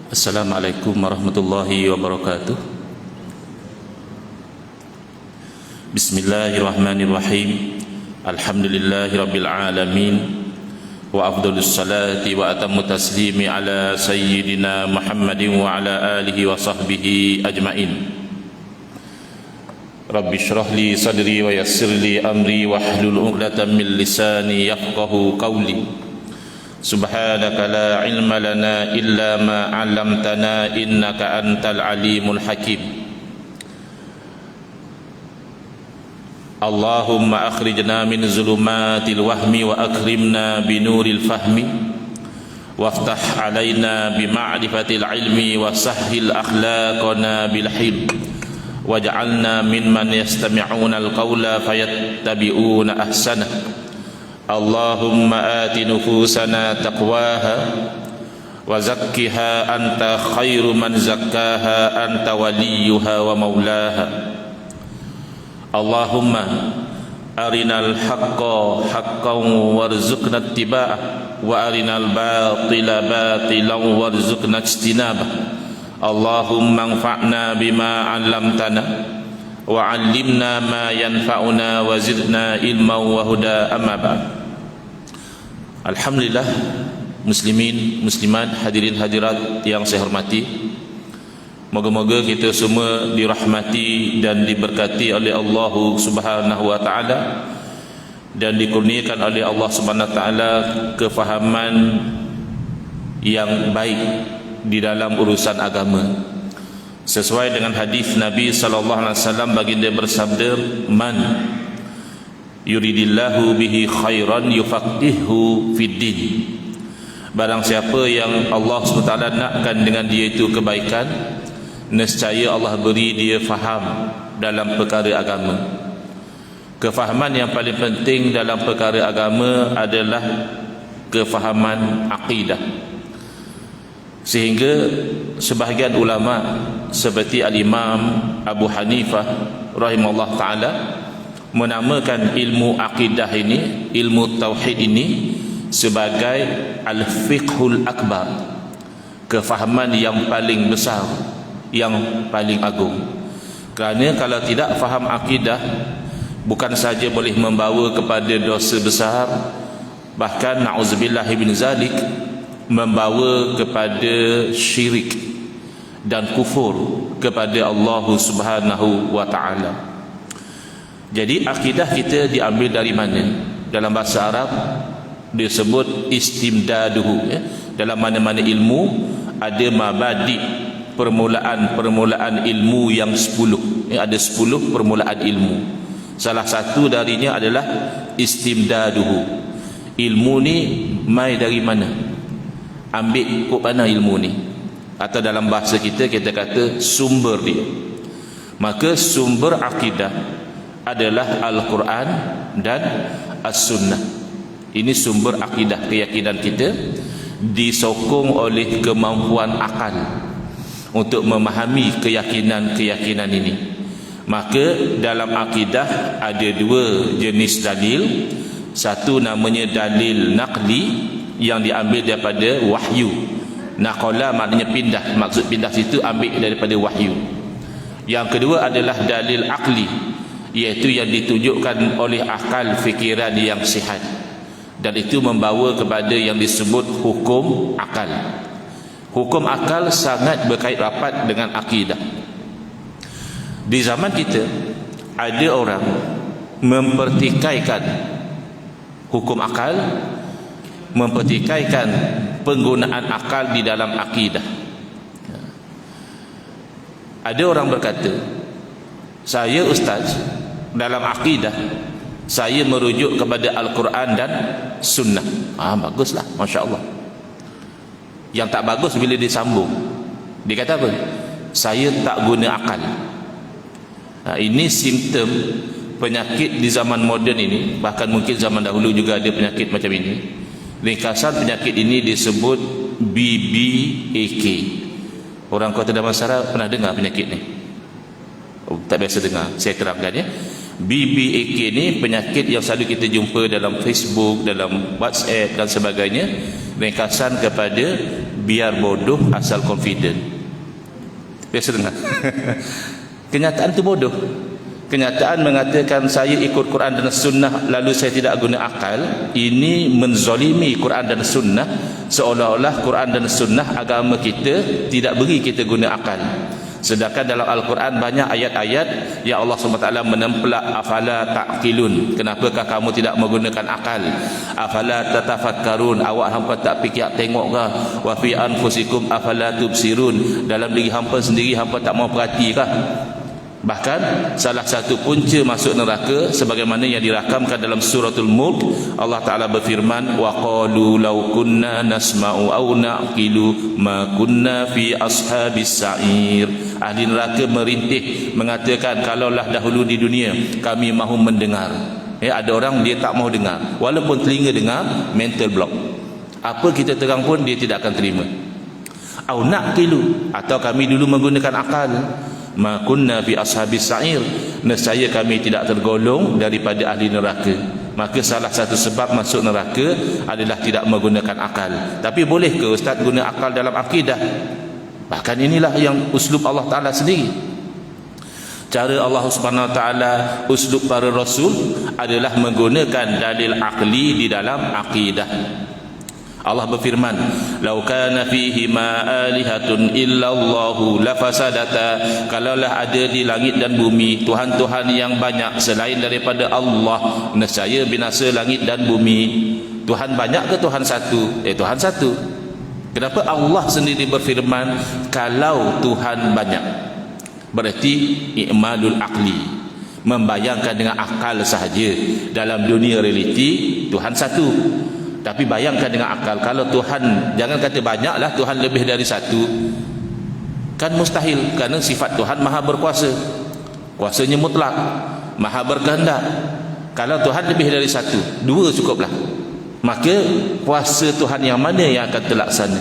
Assalamualaikum warahmatullahi wabarakatuh. Bismillahirrahmanirrahim. Alhamdulillahi rabbil alamin. Wa afdhalus salati wa atammu taslimi ala sayyidina Muhammadin wa ala alihi wa sahbihi ajmain. Rabbi shrah li sadri wa yassir li amri wa hlul 'uqdatam min lisani yafqahu qawli. Subhanaka la ilma lana illa ma 'allamtana innaka antal alimul hakim. Allahumma akhrijna min zulumatil wahmi wa akrimna binuril fahmi waftah alaina bima'rifatil ilmi wa sahhil akhlaqana bil hilm waj'alna mimman yastami'una al-qawla fayattabi'una ahsanah. Allahumma ati nufusana taqwaha wa zakkiha anta khairu man zakkaha anta waliyuha wa maulaha. Allahumma arinal haqqa haqqan warzuqna ittiba'ah wa arinal batila batilan warzuqna ijtinabah. Allahumma anfa'na bima 'allamtana wa 'allimna ma yanfa'una wa zidna ilman wa huda. Amma ba'd. Alhamdulillah, muslimin, muslimat, hadirin hadirat yang saya hormati, moga-moga kita semua dirahmati dan diberkati oleh Allah Subhanahu wa taala dan dikurniakan oleh Allah Subhanahu wa taala kefahaman yang baik di dalam urusan agama. Sesuai dengan hadis Nabi sallallahu alaihi wasallam, baginda bersabda, "Man yuridillahu bihi khairan yufaqihu fid din." Barang siapa yang Allah SWT nakkan dengan dia itu kebaikan, nescaya Allah beri dia faham dalam perkara agama. Kefahaman yang paling penting dalam perkara agama adalah kefahaman akidah. Sehingga sebahagian ulama seperti Al-Imam Abu Hanifah rahimahullah ta'ala menamakan ilmu akidah ini, ilmu tauhid ini sebagai al-fiqhul akbar, kefahaman yang paling besar, yang paling agung. Kerana kalau tidak faham akidah, bukan saja boleh membawa kepada dosa besar, bahkan na'udzubillahi min zalik, membawa kepada syirik dan kufur kepada Allah Subhanahu wa ta'ala. Jadi akidah kita diambil dari mana? Dalam bahasa Arab disebut istimdaduhu, ya? Dalam mana-mana ilmu ada mabadi, permulaan ilmu yang 10, ya? Ada 10 permulaan ilmu. Salah satu darinya adalah istimdaduhu. Ilmu ni mai dari mana? Ambil kok mana ilmu ni? Atau dalam bahasa kita kata sumber dia. Maka sumber akidah adalah Al-Quran dan As-Sunnah. Ini sumber akidah, keyakinan kita disokong oleh kemampuan akal untuk memahami keyakinan-keyakinan ini. Maka dalam akidah ada dua jenis dalil. Satu namanya dalil naqli yang diambil daripada wahyu. Naqala maknanya pindah, maksud pindah situ ambil daripada wahyu. Yang kedua adalah dalil akli, iaitu yang ditunjukkan oleh akal fikiran yang sihat, dan itu membawa kepada yang disebut hukum akal. Hukum akal sangat berkait rapat dengan akidah. Di zaman kita ada orang mempertikaikan hukum akal, mempertikaikan penggunaan akal di dalam akidah. Ada orang berkata, saya ustaz, dalam akidah saya merujuk kepada Al-Quran dan Sunnah. Baguslah, Masya Allah. Yang tak bagus bila disambung, dia kata apa? Saya tak guna akal. Ini simptom penyakit di zaman moden ini. Bahkan mungkin zaman dahulu juga ada penyakit macam ini. Ringkasan penyakit ini disebut BBAK. Orang Kota Damansara pernah dengar penyakit ni? Tak biasa dengar, saya terangkan ya. BBAK ni penyakit yang selalu kita jumpa dalam Facebook, dalam WhatsApp dan sebagainya. Ringkasan kepada biar bodoh asal confident. Biasa dengar. Kenyataan tu bodoh. Kenyataan mengatakan saya ikut Quran dan Sunnah lalu saya tidak guna akal. Ini menzalimi Quran dan Sunnah, seolah-olah Quran dan Sunnah agama kita tidak beri kita guna akal. Sedangkan dalam Al-Quran banyak ayat-ayat yang Allah SWT menempelak afala ta'qilun. Kenapakah kamu tidak menggunakan akal? Afala tatafakkarun, awak hampa tak fikir tengok kah? Wa fi anfusikum afala tubsirun, dalam diri hampa sendiri hampa tak mau perhati kah? Bahkan salah satu punca masuk neraka sebagaimana yang dirakamkan dalam suratul Mulk, Allah Ta'ala berfirman, wa qalu law kunna nasma'u aw na'qilu ma kunna fi ashabis sa'ir. Ahli neraka merintih mengatakan, kalaulah dahulu di dunia kami mahu mendengar. Ada orang dia tak mahu dengar, walaupun telinga dengar, mental block. Apa kita terang pun dia tidak akan terima. Aw na'qilu, atau kami dulu menggunakan akal. Ma kunna fi ashabis sa'ir, nescaya kami tidak tergolong daripada ahli neraka. Maka salah satu sebab masuk neraka adalah tidak menggunakan akal. Tapi boleh ke ustaz guna akal dalam akidah? Bahkan inilah yang uslub Allah Ta'ala sendiri. Cara Allah Subhanahu Wa Ta'ala, uslub para rasul adalah menggunakan dalil akli di dalam akidah. Allah berfirman, "Lau kana fihi ma alihatun illa Allahu lafasadata." Kalaulah ada di langit dan bumi tuhan-tuhan yang banyak selain daripada Allah, nescaya binasa langit dan bumi. Tuhan banyak ke Tuhan satu? Tuhan satu. Kenapa Allah sendiri berfirman kalau Tuhan banyak? Berarti i'malul aqli, membayangkan dengan akal sahaja. Dalam dunia realiti Tuhan satu. Tapi bayangkan dengan akal, kalau Tuhan, jangan kata banyaklah, Tuhan lebih dari satu, kan mustahil. Kerana sifat Tuhan maha berkuasa, kuasanya mutlak, maha berkehendak. Kalau Tuhan lebih dari satu, dua cukuplah. Maka kuasa Tuhan yang mana yang akan terlaksana?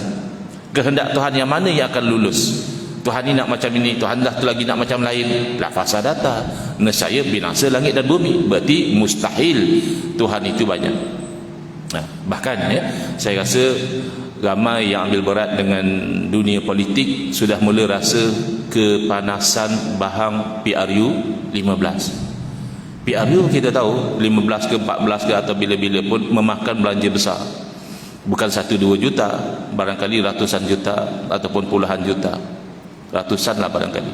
Kehendak Tuhan yang mana yang akan lulus? Tuhan ni nak macam ini, Tuhan dah tu lagi nak macam lain. La fasadata, nescaya binasa langit dan bumi. Berarti mustahil Tuhan itu banyak. Bahkan saya rasa ramai yang ambil berat dengan dunia politik sudah mula rasa kepanasan bahang PRU 15. PRU kita tahu 15 ke 14 ke atau bila-bila pun memakan belanja besar. Bukan 1-2 juta, barangkali ratusan juta ataupun puluhan juta. Ratusan lah barangkali.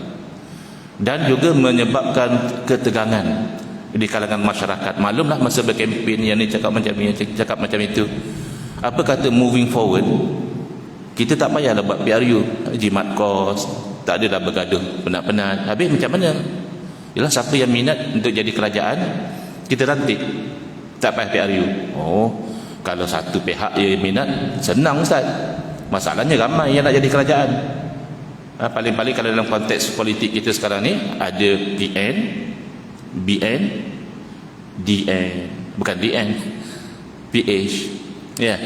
Dan juga menyebabkan ketegangan di kalangan masyarakat. Maklumlah masa berkempen yang ni cakap macam ni, cakap macam itu. Apa kata moving forward, kita tak payahlah buat PRU, jimat kos, tak ada dah bergaduh penat-penat. Habis macam mana? Yalah, siapa yang minat untuk jadi kerajaan, kita rantik, tak payah PRU. Kalau satu pihak yang minat, senang ustaz. Masalahnya ramai yang nak jadi kerajaan. Paling-paling kalau dalam konteks politik kita sekarang ni, ada PN, BN, DN, bukan DN, PH. Ya.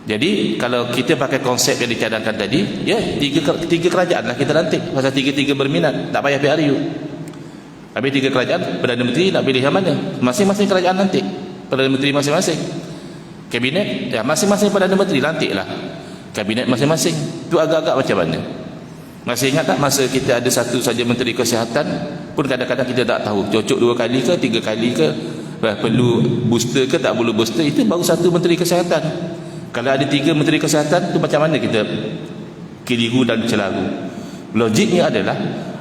Jadi kalau kita pakai konsep yang dicadangkan tadi, tiga kerajaan lah kita lantik. Pasal tiga-tiga berminat, tak payah PRU. Habis tiga kerajaan, Perdana Menteri nak pilih yang mana? Masing-masing kerajaan lantik Perdana Menteri masing-masing. Kabinet, masing-masing Perdana Menteri lantik lah kabinet masing-masing. Itu agak-agak macam mana? Masih ingat tak masa kita ada satu saja Menteri Kesihatan pun kadang-kadang kita tak tahu cocok 2 kali ke 3 kali ke, perlu booster ke tak perlu booster. Itu baru satu Menteri Kesihatan. Kalau ada 3 Menteri Kesihatan tu macam mana kita keliru dan celaru? Logiknya adalah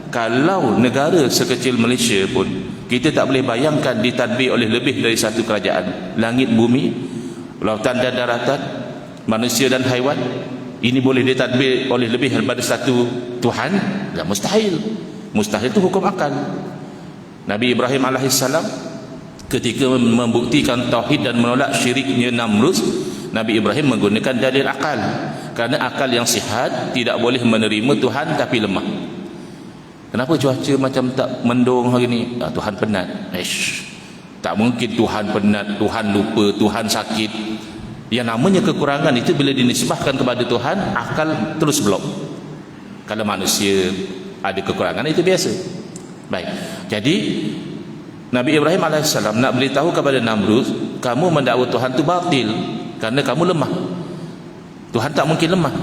kalau negara sekecil Malaysia pun kita tak boleh bayangkan ditadbir oleh lebih dari satu kerajaan, langit bumi, lautan dan daratan, manusia dan haiwan. Ini boleh ditadbir oleh lebih daripada satu Tuhan? Tidak, mustahil. Mustahil itu hukum akal. Nabi Ibrahim alaihissalam ketika membuktikan tauhid dan menolak syiriknya Namrud, Nabi Ibrahim menggunakan dalil akal. Kerana akal yang sihat tidak boleh menerima Tuhan tapi lemah. Kenapa cuaca macam tak mendung hari ni? Tuhan penat. Tak mungkin Tuhan penat, Tuhan lupa, Tuhan sakit. Yang namanya kekurangan itu bila dinisbahkan kepada Tuhan, akal terus blok. Kalau manusia ada kekurangan itu biasa. Baik. Jadi Nabi Ibrahim AS nak beritahu kepada Namrud, kamu mendakwa Tuhan tu batil kerana kamu lemah. Tuhan tak mungkin lemah.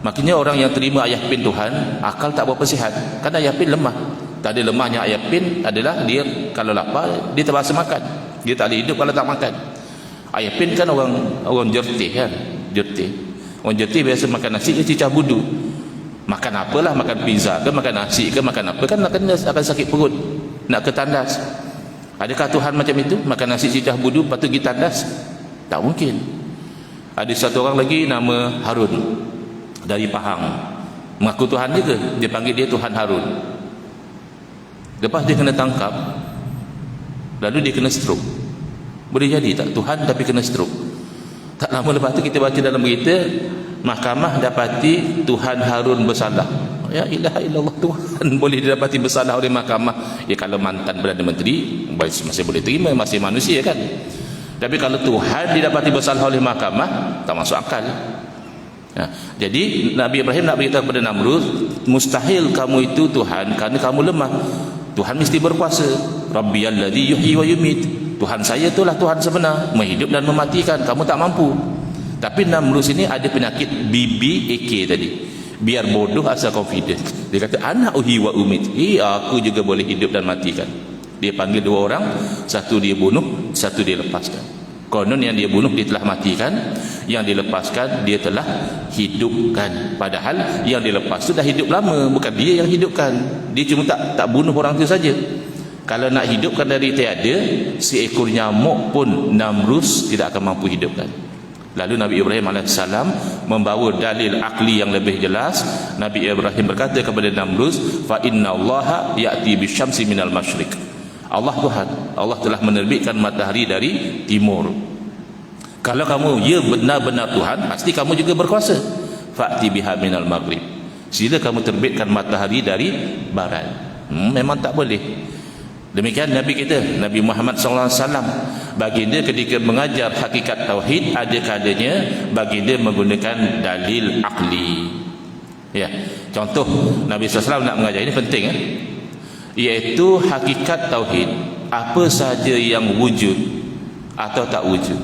Makanya orang yang terima ayah pin Tuhan, akal tak berapa sihat. Kerana ayah pin lemah. Tak ada lemahnya ayah pin adalah dia kalau lapar dia terpaksa makan. Dia tak boleh hidup kalau tak makan. Ayah pin kan orang jertih kan, jertih. Orang jertih biasa makan nasi ke cicah budu. Makan apalah, makan pizza ke, makan nasi ke, makan apa, kan akan sakit perut, nak ke tandas. Adakah Tuhan macam itu? Makan nasi cicah budu lepas tu pergi tandas? Tak mungkin. Ada satu orang lagi nama Harun dari Pahang, mengaku Tuhan juga, dia panggil dia Tuhan Harun. Lepas dia kena tangkap, lalu dia kena stroke. Boleh jadi tak Tuhan tapi kena stroke? Tak lama lepas tu kita baca dalam berita, mahkamah dapati Tuhan Harun bersalah. Ya ilaha illallah, Tuhan boleh didapati bersalah oleh mahkamah. Ya kalau mantan Perdana Menteri masih boleh terima, masih manusia kan. Tapi kalau Tuhan didapati bersalah oleh mahkamah, tak masuk akal. Nah, jadi Nabi Ibrahim nak beritahu kepada Namrud, mustahil kamu itu Tuhan kerana kamu lemah. Tuhan mesti berkuasa. Rabbiyalladzi yuhyi wa yumit. Tuhan saya itulah Tuhan sebenar, menghidup dan mematikan. Kamu tak mampu. Tapi Namrud sini ada penyakit BBAK tadi. Biar bodoh asal confident. Dia kata ana uhyi wa umit. Aku juga boleh hidup dan matikan. Dia panggil dua orang, satu dia bunuh, satu dia lepaskan. Konon yang dia bunuh dia telah matikan, yang dilepaskan dia telah hidupkan. Padahal yang dilepas tu dah hidup lama, bukan dia yang hidupkan. Dia cuma tak bunuh orang tu saja. Kalau nak hidupkan dari tiada, seekor nyamuk pun Namrus tidak akan mampu hidupkan. Lalu Nabi Ibrahim AS membawa dalil akli yang lebih jelas. Nabi Ibrahim berkata kepada Namrus, fa inna allaha ya'ti bisyamsi minal masyriq. Allah Tuhan, Allah telah menerbitkan matahari dari timur. Kalau kamu ya benar-benar Tuhan, pasti kamu juga berkuasa. Fa'ti biha minal maghrib. Sila kamu terbitkan matahari dari barat. Memang tak boleh. Demikian Nabi kita, Nabi Muhammad SAW, baginda ketika mengajar hakikat tauhid, ada kalanya baginda menggunakan dalil akli. Ya, contoh Nabi SAW nak mengajar ini penting iaitu hakikat tauhid, apa sahaja yang wujud atau tak wujud,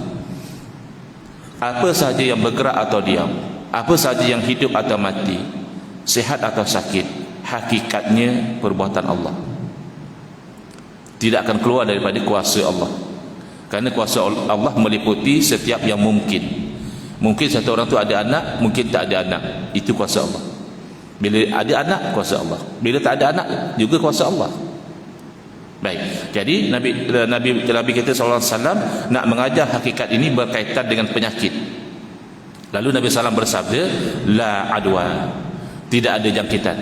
apa sahaja yang bergerak atau diam, apa sahaja yang hidup atau mati, sihat atau sakit, hakikatnya perbuatan Allah, tidak akan keluar daripada kuasa Allah. Kerana kuasa Allah meliputi setiap yang mungkin. Mungkin satu orang tu ada anak, mungkin tak ada anak, itu kuasa Allah. Bila ada anak, kuasa Allah. Bila tak ada anak, juga kuasa Allah. Baik. Jadi Nabi kita SAW nak mengajar hakikat ini berkaitan dengan penyakit. Lalu Nabi SAW bersabda, la adwa, tidak ada jangkitan.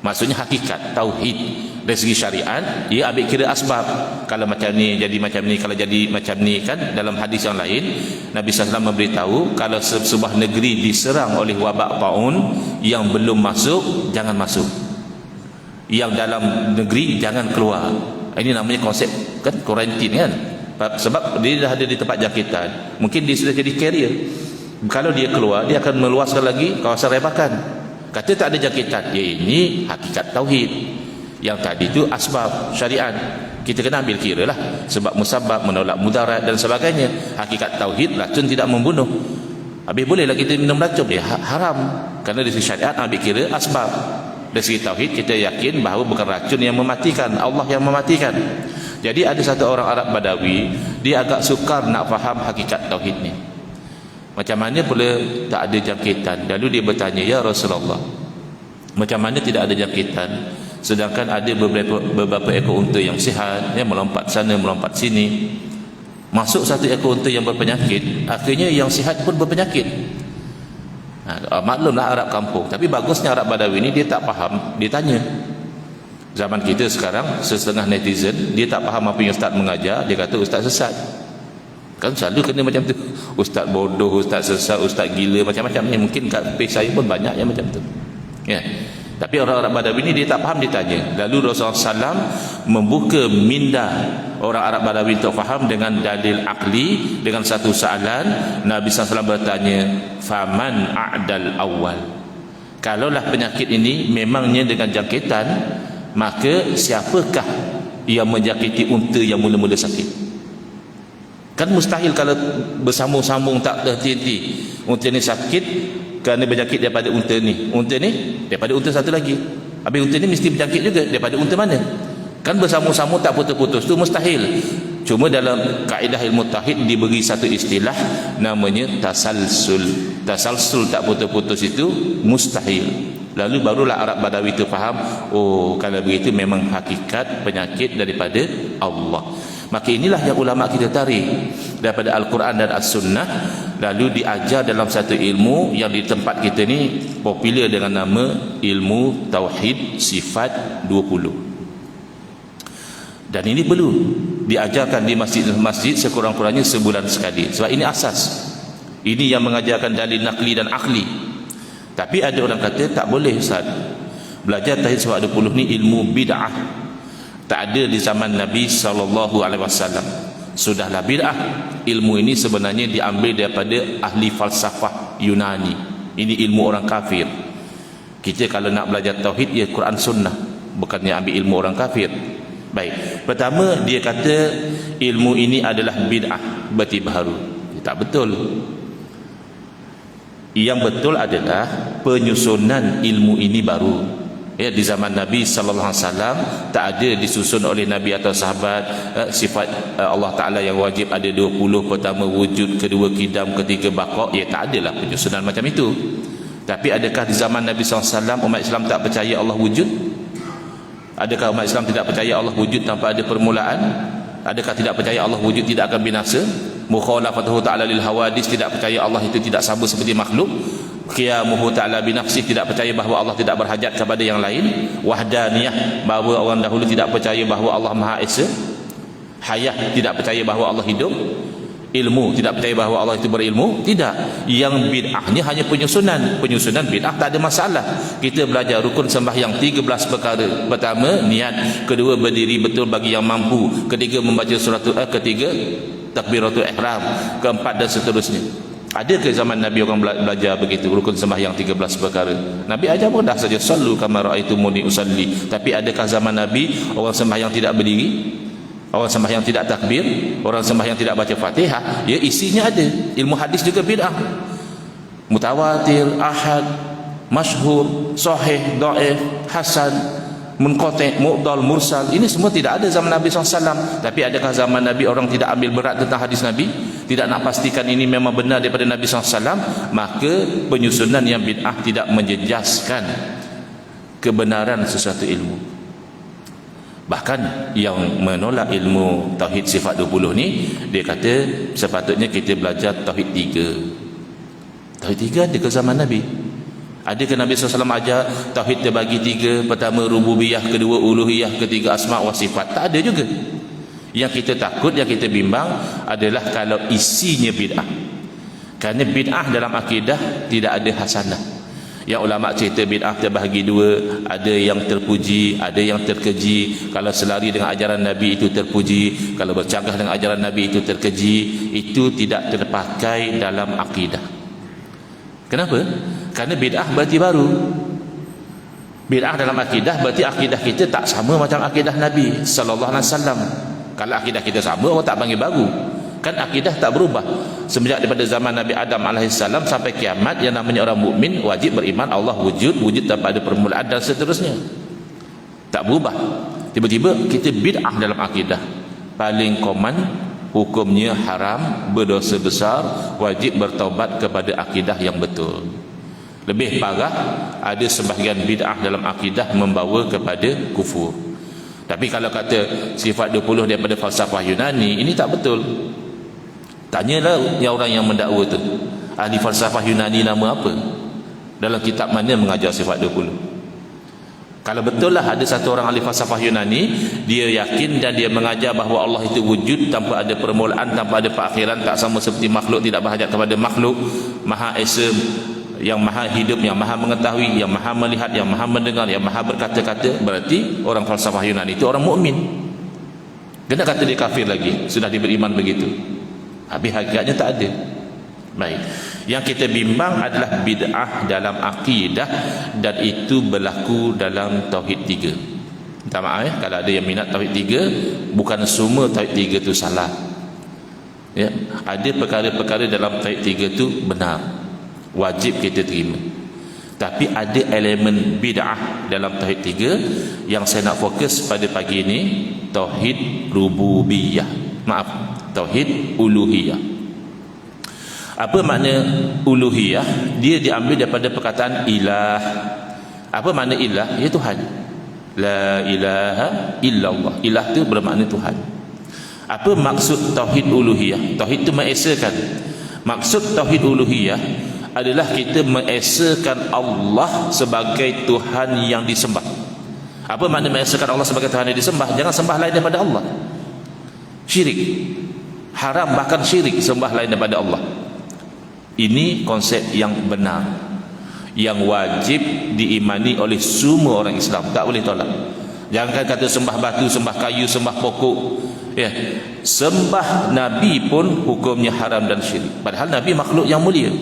Maksudnya hakikat tauhid dari segi syariat, ia ambil kira asbab. Kalau macam ni jadi macam ni, kalau jadi macam ni kan. Dalam hadis yang lain Nabi SAW memberitahu, kalau sebuah negeri diserang oleh wabak taun, yang belum masuk jangan masuk, yang dalam negeri jangan keluar. Ini namanya konsep kan, kuarantin kan. Sebab dia dah ada di tempat jangkitan, mungkin dia sudah jadi carrier. Kalau dia keluar, dia akan meluaskan lagi kawasan rebakan. Kata tak ada jangkitan, ya ini hakikat tauhid. Yang tadi itu asbab syariat, kita kena ambil kira lah. Sebab musabab, menolak mudarat dan sebagainya. Hakikat tauhid, racun tidak membunuh. Habis bolehlah kita minum racun, ya haram. Kerana dari segi syariat ambil kira asbab. Dari segi tauhid kita yakin bahawa bukan racun yang mematikan, Allah yang mematikan. Jadi ada satu orang Arab Badawi, dia agak sukar nak faham hakikat tauhid ni. Macam mana pula tak ada jangkitan? Lalu dia bertanya, ya Rasulullah, macam mana tidak ada jangkitan sedangkan ada beberapa ekor unta yang sihat, yang melompat sana melompat sini. Masuk satu ekor unta yang berpenyakit, akhirnya yang sihat pun berpenyakit. Maklumlah Arab kampung. Tapi bagusnya Arab Badawi ni dia tak faham, dia tanya. Zaman kita sekarang setengah netizen, dia tak faham apa yang ustaz mengajar, dia kata ustaz sesat. Kan selalu kena macam tu, ustaz bodoh, ustaz sesat, ustaz gila, macam-macam ni. Mungkin kat page saya pun banyak yang macam tu ya. Tapi orang-orang Badawi ni dia tak faham, dia tanya. Lalu Rasulullah SAW membuka minda orang Arab Badawi untuk faham dengan dalil akli. Dengan satu soalan, Nabi SAW bertanya, faman a'dal awal, kalaulah penyakit ini memangnya dengan jangkitan, maka siapakah yang menjangkiti unta yang mula-mula sakit. Kan mustahil kalau bersambung-sambung tak terhenti-henti. Unta ni sakit kerana berjangkit daripada unta ni, unta ni daripada unta satu lagi, habis unta ni mesti berjangkit juga daripada unta mana? Kan bersambung-sambung tak putus-putus, tu mustahil. Cuma dalam kaedah ilmu tauhid diberi satu istilah namanya tasalsul. Tasalsul tak putus-putus itu mustahil. Lalu barulah Arab Badawi itu faham, oh kalau begitu memang hakikat penyakit daripada Allah. Maka inilah yang ulama kita tarik daripada Al-Quran dan As-Sunnah, lalu diajar dalam satu ilmu yang di tempat kita ni popular dengan nama ilmu Tauhid Sifat 20. Dan ini perlu diajarkan di masjid-masjid sekurang-kurangnya sebulan sekali. Sebab ini asas. Ini yang mengajarkan dalil nakli dan akli. Tapi ada orang kata tak boleh Ustaz. Belajar Tauhid Sifat 20 ni ilmu bid'ah. Tak ada di zaman Nabi SAW. Sudahlah bid'ah. Ilmu ini sebenarnya diambil daripada ahli falsafah Yunani. Ini ilmu orang kafir. Kita kalau nak belajar Tauhid, ya Quran Sunnah, bukannya ambil ilmu orang kafir. Baik, pertama dia kata ilmu ini adalah bid'ah, berarti baru. Tak betul. Yang betul adalah penyusunan ilmu ini baru. Ya, di zaman Nabi sallallahu alaihi wasallam tak ada disusun oleh Nabi atau sahabat sifat Allah Taala yang wajib ada 20. Pertama wujud, kedua kidam, ketiga baqa. Ya, tak adalah penyusunan macam itu. Tapi adakah di zaman Nabi sallallahu alaihi wasallam umat Islam tak percaya Allah wujud? Adakah umat Islam tidak percaya Allah wujud tanpa ada permulaan? Adakah tidak percaya Allah wujud tidak akan binasa? Mukhalafatuhu ta'ala lil hawadis, tidak percaya Allah itu tidak sama seperti makhluk. Qiyamuhu ta'ala binafsih, tidak percaya bahawa Allah tidak berhajat kepada yang lain. Wahdaniyah, bahawa orang dahulu tidak percaya bahawa Allah Maha Esa. Hayah, tidak percaya bahawa Allah hidup. Ilmu, tidak percaya bahawa Allah itu berilmu. Tidak. Yang bid'ahnya hanya penyusunan. Penyusunan bid'ah tak ada masalah. Kita belajar rukun sembahyang 13 perkara. Pertama, niat. Kedua, berdiri betul bagi yang mampu. Ketiga, membaca ketiga, takbiratul ihram. Keempat dan seterusnya. Ada ke zaman Nabi orang belajar begitu, rukun sembahyang 13 perkara? Nabi ajar pun dah saja, sallu kama ra'aitumuni usalli. Tapi adakah zaman Nabi orang sembahyang tidak berdiri? Orang sembahyang tidak takbir, orang sembahyang tidak baca Fatihah? Ya, isinya ada. Ilmu hadis juga bid'ah. Mutawatir, ahad, masyhur, sahih, dhaif, hasan, munqati', mu'dal, mursal, ini semua tidak ada zaman Nabi SAW. Tapi adakah zaman Nabi orang tidak ambil berat tentang hadis Nabi, tidak nak pastikan ini memang benar daripada Nabi SAW? Maka penyusunan yang bid'ah tidak menjejaskan kebenaran sesuatu ilmu. Bahkan yang menolak ilmu Tauhid Sifat 20 ni, dia kata sepatutnya kita belajar Tauhid 3. Tauhid 3 ada ke zaman Nabi? Adakah Nabi SAW ajar Tauhid terbagi 3? Pertama rububiyah, kedua uluhiyah, ketiga asma' wa sifat? Tak ada juga. Yang kita takut, yang kita bimbang adalah kalau isinya bid'ah. Kerana bid'ah dalam akidah tidak ada hasanah. Yang ulama cerita bid'ah terbahagi 2, ada yang terpuji, ada yang terkeji. Kalau selari dengan ajaran Nabi itu terpuji, kalau bercanggah dengan ajaran Nabi itu terkeji. Itu tidak terpakai dalam akidah. Kenapa? Kerana bid'ah berarti baru. Bid'ah dalam akidah berarti akidah kita tak sama macam akidah Nabi sallallahu alaihi wasallam. Kalau akidah kita sama, orang tak panggil baru. Kan akidah tak berubah semenjak daripada zaman Nabi Adam alaihissalam sampai kiamat. Yang namanya orang mukmin wajib beriman Allah wujud tanpa ada permulaan dan seterusnya. Tak berubah. Tiba-tiba kita bid'ah dalam akidah. Paling common, hukumnya haram, berdosa besar, wajib bertaubat kepada akidah yang betul. Lebih parah, ada sebahagian bid'ah dalam akidah membawa kepada kufur. Tapi kalau kata sifat 20 daripada falsafah Yunani, ini tak betul. Tanyalah yang orang yang mendakwa tu, ahli falsafah Yunani nama apa? Dalam kitab mana mengajar sifat 20? Kalau betul lah ada satu orang ahli falsafah Yunani, dia yakin dan dia mengajar bahawa Allah itu wujud tanpa ada permulaan, tanpa ada perakhiran, tak sama seperti makhluk, tidak berhajat kepada makhluk, Maha Esa, yang maha hidup, yang maha mengetahui, yang maha melihat, yang maha mendengar, yang maha berkata-kata. Berarti orang falsafah Yunani itu orang mukmin. Kena kata dia kafir lagi, sudah diberiman begitu. Habis hakikatnya tak ada. Baik. Yang kita bimbang adalah bid'ah dalam akidah, dan itu berlaku dalam Tauhid 3. Minta maaf kalau ada yang minat tauhid 3, bukan semua tauhid 3 tu salah. Ya, ada perkara-perkara dalam tauhid 3 tu benar, wajib kita terima. Tapi ada elemen bid'ah dalam tauhid 3 yang saya nak fokus pada pagi ini, tauhid rububiyah. Maaf, tauhid uluhiyah. Apa makna uluhiyah? Dia diambil daripada perkataan ilah. Apa makna ilah? Ya Tuhan. La ilaha illallah. Ilah tu bermakna Tuhan. Apa maksud tauhid uluhiyah? Tauhid itu mengesakan. Maksud tauhid uluhiyah adalah kita mengesakan Allah sebagai Tuhan yang disembah. Apa makna mengesakan Allah sebagai Tuhan yang disembah? Jangan sembah lain daripada Allah. Syirik. Haram, bahkan syirik, sembah lain daripada Allah. Ini konsep yang benar, yang wajib diimani oleh semua orang Islam, tak boleh tolak. Jangan kata sembah batu, sembah kayu, sembah pokok. Ya, sembah Nabi pun hukumnya haram dan syirik. Padahal Nabi makhluk yang mulia.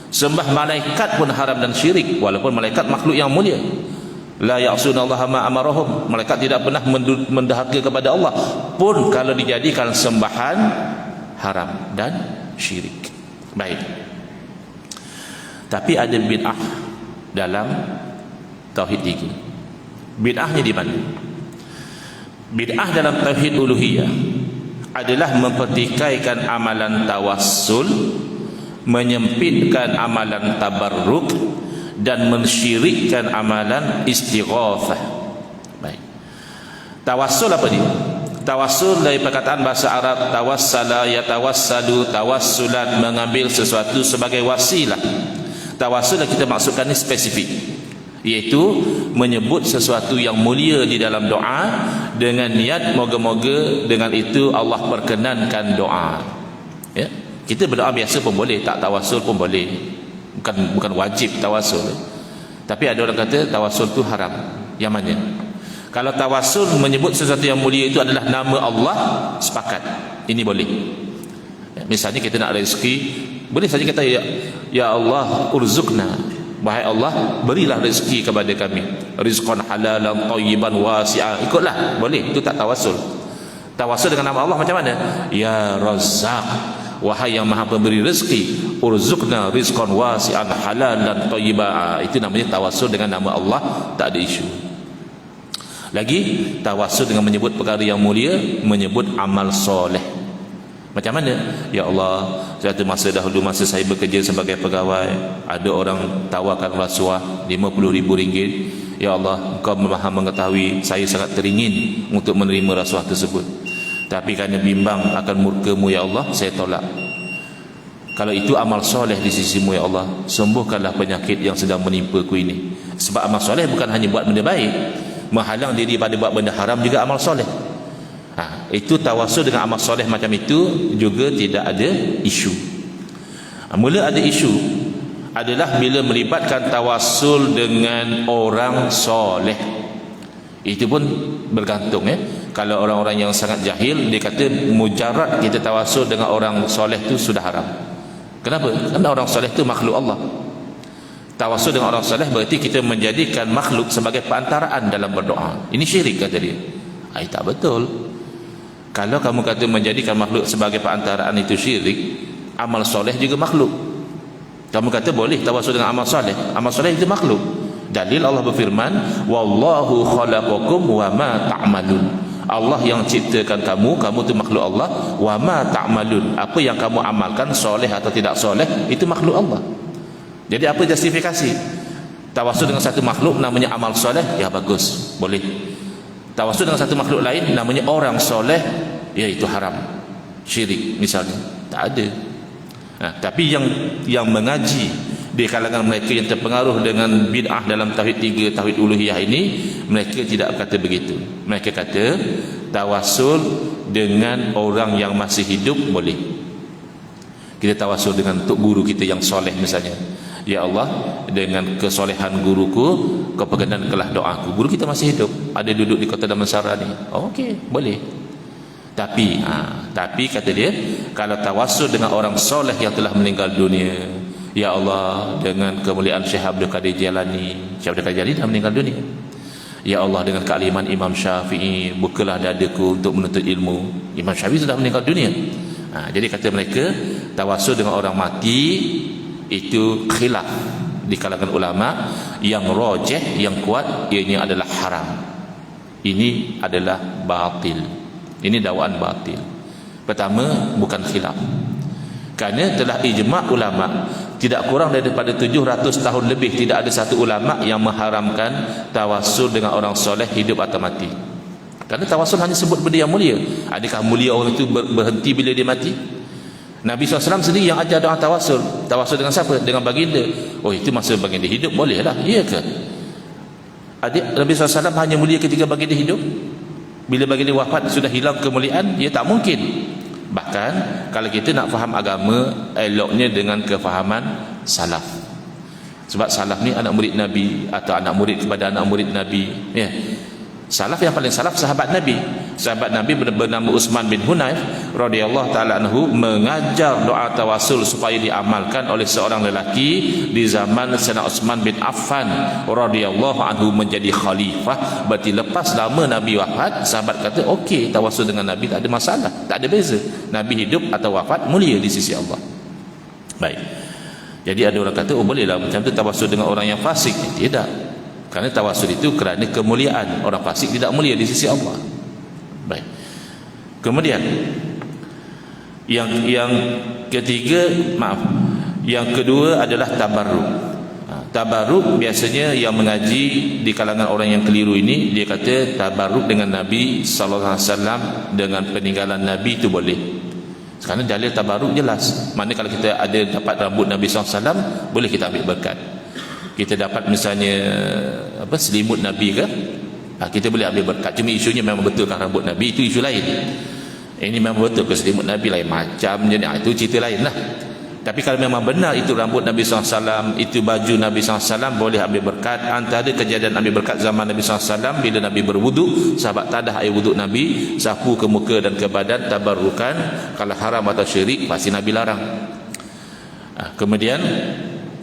Sembah malaikat pun haram dan syirik, walaupun malaikat makhluk yang mulia. La ya'sunallaha ma amarahum. Malaikat tidak pernah mendahaka kepada Allah, pun kalau dijadikan sembahan haram dan syirik. Baik. Tapi ada bid'ah dalam tauhid 3. Bid'ahnya di mana? Bid'ah dalam tauhid uluhiyah adalah mempertikaikan amalan tawassul, menyempitkan amalan tabarruk, dan mensyirikkan amalan istighatsah. Baik. Tawassul apa dia? Tawassul dari perkataan bahasa Arab tawassala, yatawassalu, tawassulan, mengambil sesuatu sebagai wasilah. Tawassul yang kita maksudkan ini spesifik, iaitu menyebut sesuatu yang mulia di dalam doa dengan niat moga-moga dengan itu Allah perkenankan doa. Ya, kita berdoa biasa pun boleh, tak tawassul pun boleh. Bukan wajib tawassul. Tapi ada orang kata tawassul tu haram. Yang mana? Kalau tawassul menyebut sesuatu yang mulia itu adalah nama Allah, sepakat, ini boleh. Misalnya kita nak rezeki, boleh saja kata ya Allah urzukna, wahai Allah berilah rezeki kepada kami, rizqan halalan thayyiban wasi'a. Ikutlah, boleh. Itu tak tawassul. Tawassul dengan nama Allah macam mana? Ya Razzaq, wahai yang maha pemberi rezeki, urzukna rizqan wasi'an halalan thayyiba. Itu namanya tawassul dengan nama Allah, tak ada isu. Lagi tawassul dengan menyebut perkara yang mulia, menyebut amal soleh. Macam mana? Ya Allah, suatu masa dahulu masa saya bekerja sebagai pegawai, ada orang tawarkan rasuah RM50,000. Ya Allah, Engkau maha mengetahui saya sangat teringin untuk menerima rasuah tersebut, tapi kerana bimbang akan murka-Mu ya Allah, saya tolak. Kalau itu amal soleh di sisi-Mu ya Allah, sembuhkanlah penyakit yang sedang menimpa ku ini. Sebab amal soleh bukan hanya buat benda baik, menghalang diri pada buat benda haram juga amal soleh. Itu tawassul dengan amal soleh macam itu juga tidak ada isu. Mula ada isu adalah bila melibatkan tawassul dengan orang soleh. Itu pun bergantung ya. Kalau orang-orang yang sangat jahil, dia kata mujarrad kita tawassul dengan orang soleh tu sudah haram. Kenapa? Kerana orang soleh tu makhluk Allah. Tawassul dengan orang soleh berarti kita menjadikan makhluk sebagai perantaraan dalam berdoa. Ini syirik kata dia. Tak betul. Kalau kamu kata menjadikan makhluk sebagai perantaraan itu syirik, amal soleh juga makhluk. Kamu kata boleh tawassul dengan amal soleh, amal soleh itu makhluk. Dalil Allah berfirman, wallahu khalaqakum wa ma ta'malun. Allah yang ciptakan kamu, kamu itu makhluk Allah. Wa ma ta'malun, apa yang kamu amalkan, soleh atau tidak soleh, itu makhluk Allah. Jadi apa justifikasi? Tawassul dengan satu makhluk namanya amal soleh, ya bagus, boleh. Tawassul dengan satu makhluk lain namanya orang soleh, ya itu haram, syirik misalnya, tak ada. Tapi yang mengaji di kalangan mereka yang terpengaruh dengan bid'ah dalam tauhid 3, tauhid uluhiyah ini, mereka tidak berkata begitu. Mereka kata tawassul dengan orang yang masih hidup boleh. Kita tawassul dengan tok guru kita yang soleh misalnya, ya Allah, dengan kesolehan guruku, Kau perkenankanlah doaku. Guru kita masih hidup, ada duduk di kota Damansara ni. Okey, boleh. Tapi kata dia, kalau tawassul dengan orang soleh yang telah meninggal dunia, ya Allah, dengan kemuliaan Syekh Abdul Qadir Jailani. Syekh Abdul Qadir Jailani dah meninggal dunia. Ya Allah, dengan kealiman Imam Syafi'i, bukalah dadaku untuk menuntut ilmu. Imam Syafi'i sudah meninggal dunia. Jadi kata mereka, tawassul dengan orang mati itu khilaf di kalangan ulama. Yang rajih, yang kuat, ianya adalah haram. Ini adalah batil. Ini dakwaan batil. Pertama, bukan khilaf, kerana telah ijma' ulama, tidak kurang daripada 700 tahun lebih tidak ada satu ulama yang mengharamkan tawassul dengan orang soleh hidup atau mati. Kerana tawassul hanya sebut benda yang mulia. Adakah mulia orang itu berhenti bila dia mati? Nabi SAW sendiri yang ajar doa tawassul. Tawassul dengan siapa? Dengan baginda. Oh, itu masa baginda hidup, bolehlah. Iya ke? Nabi SAW hanya mulia ketika baginda hidup? Bila baginda wafat sudah hilang kemuliaan? Ya, tak mungkin. Bahkan kalau kita nak faham agama, eloknya dengan kefahaman salaf. Sebab salaf ni anak murid Nabi atau anak murid kepada anak murid Nabi, ya. Salaf yang paling salaf sahabat Nabi. Sahabat Nabi bernama Utsman bin Hunayf radhiyallahu taala anhu mengajar doa tawassul supaya diamalkan oleh seorang lelaki di zaman Sayyidina Utsman bin Affan radhiyallahu anhu menjadi khalifah. Berarti lepas lama Nabi wafat, sahabat kata okey, tawassul dengan Nabi tak ada masalah, tak ada beza. Nabi hidup atau wafat mulia di sisi Allah. Baik. Jadi ada orang kata, oh bolehlah macam tu tawassul dengan orang yang fasik. Tidak. Kerana tawassul itu kerana kemuliaan. Orang fasik tidak mulia di sisi Allah. Baik. Kemudian yang ketiga, yang kedua adalah tabarruk. Tabarruk biasanya yang mengaji di kalangan orang yang keliru ini, dia kata tabarruk dengan Nabi sallallahu alaihi wasallam, dengan peninggalan Nabi itu boleh. Kerana dalil tabarruk jelas. Mana kalau kita ada dapat rambut Nabi sallallahu alaihi wasallam, boleh kita ambil berkat. Kita dapat misalnya selimut Nabi ke, kita boleh ambil berkat. Cuma isunya memang betulkan rambut Nabi, itu isu lain. Ini memang betul ke selimut Nabi lain macam je, itu cerita lain lah. Tapi kalau memang benar itu rambut Nabi SAW, itu baju Nabi SAW, boleh ambil berkat. Antara kejadian ambil berkat zaman Nabi SAW, bila Nabi berwuduk, sahabat tadah air wuduk Nabi, sapu ke muka dan ke badan, tabarrukan. Kalau haram atau syirik, pasti Nabi larang. Kemudian